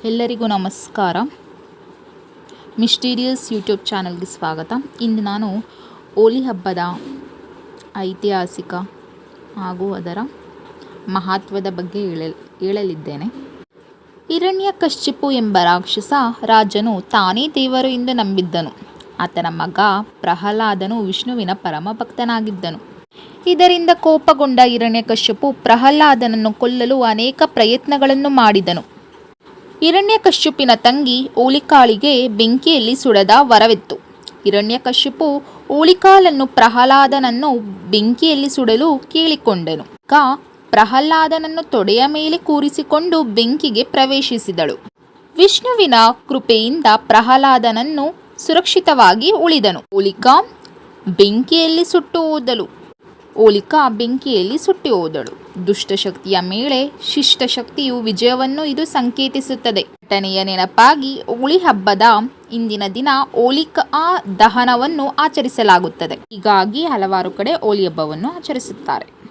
ಎಲ್ಲರಿಗೂ ನಮಸ್ಕಾರ. Mysterious YouTube ಚಾನಲ್ಗೆ ಸ್ವಾಗತ. ಇಂದು ನಾನು ಹೋಲಿ ಹಬ್ಬದ ಐತಿಹಾಸಿಕ ಹಾಗೂ ಅದರ ಮಹತ್ವದ ಬಗ್ಗೆ ಹೇಳಲಿದ್ದೇನೆ. ಹಿರಣ್ಯಕಶಿಪು ಎಂಬ ರಾಕ್ಷಸ ರಾಜನು ತಾನೇ ದೇವರು ಎಂದು ನಂಬಿದ್ದನು. ಆತನ ಮಗ ಪ್ರಹ್ಲಾದನು ವಿಷ್ಣುವಿನ ಪರಮ ಭಕ್ತನಾಗಿದ್ದನು. ಇದರಿಂದ ಕೋಪಗೊಂಡ ಹಿರಣ್ಯಕಶಿಪು ಪ್ರಹ್ಲಾದನನ್ನು ಕೊಲ್ಲಲು ಅನೇಕ ಪ್ರಯತ್ನಗಳನ್ನು ಮಾಡಿದನು. ಹಿರಣ್ಯಕಶಿಪುವಿನ ತಂಗಿ ಹೋಲಿಕಾಳಿಗೆ ಬೆಂಕಿಯಲ್ಲಿ ಸುಡದ ವರವಿತ್ತು. ಹಿರಣ್ಯಕಶಿಪು ಹೋಲಿಕಾಳನ್ನು ಪ್ರಹ್ಲಾದನನ್ನು ಬೆಂಕಿಯಲ್ಲಿ ಸುಡಲು ಕೇಳಿಕೊಂಡನು. ಪ್ರಹ್ಲಾದನನ್ನು ತೊಡೆಯ ಮೇಲೆ ಕೂರಿಸಿಕೊಂಡು ಬೆಂಕಿಗೆ ಪ್ರವೇಶಿಸಿದಳು. ವಿಷ್ಣುವಿನ ಕೃಪೆಯಿಂದ ಪ್ರಹ್ಲಾದನನ್ನು ಸುರಕ್ಷಿತವಾಗಿ ಉಳಿದನು. ಹೋಲಿಕಾ ಬೆಂಕಿಯಲ್ಲಿ ಸುಟ್ಟು ಹೋದಳು. ದುಷ್ಟಶಕ್ತಿಯ ಮೇಲೆ ಶಿಷ್ಟಶಕ್ತಿಯು ವಿಜಯವನ್ನು ಇದು ಸಂಕೇತಿಸುತ್ತದೆ. ಘಟನೆಯ ನೆನಪಾಗಿ ಹೋಳಿ ಹಬ್ಬದ ಇಂದಿನ ದಿನ ಹೋಲಿಕಾ ದಹನವನ್ನು ಆಚರಿಸಲಾಗುತ್ತದೆ. ಹೀಗಾಗಿ ಹಲವಾರು ಕಡೆ ಹೋಳಿ ಹಬ್ಬವನ್ನು ಆಚರಿಸುತ್ತಾರೆ.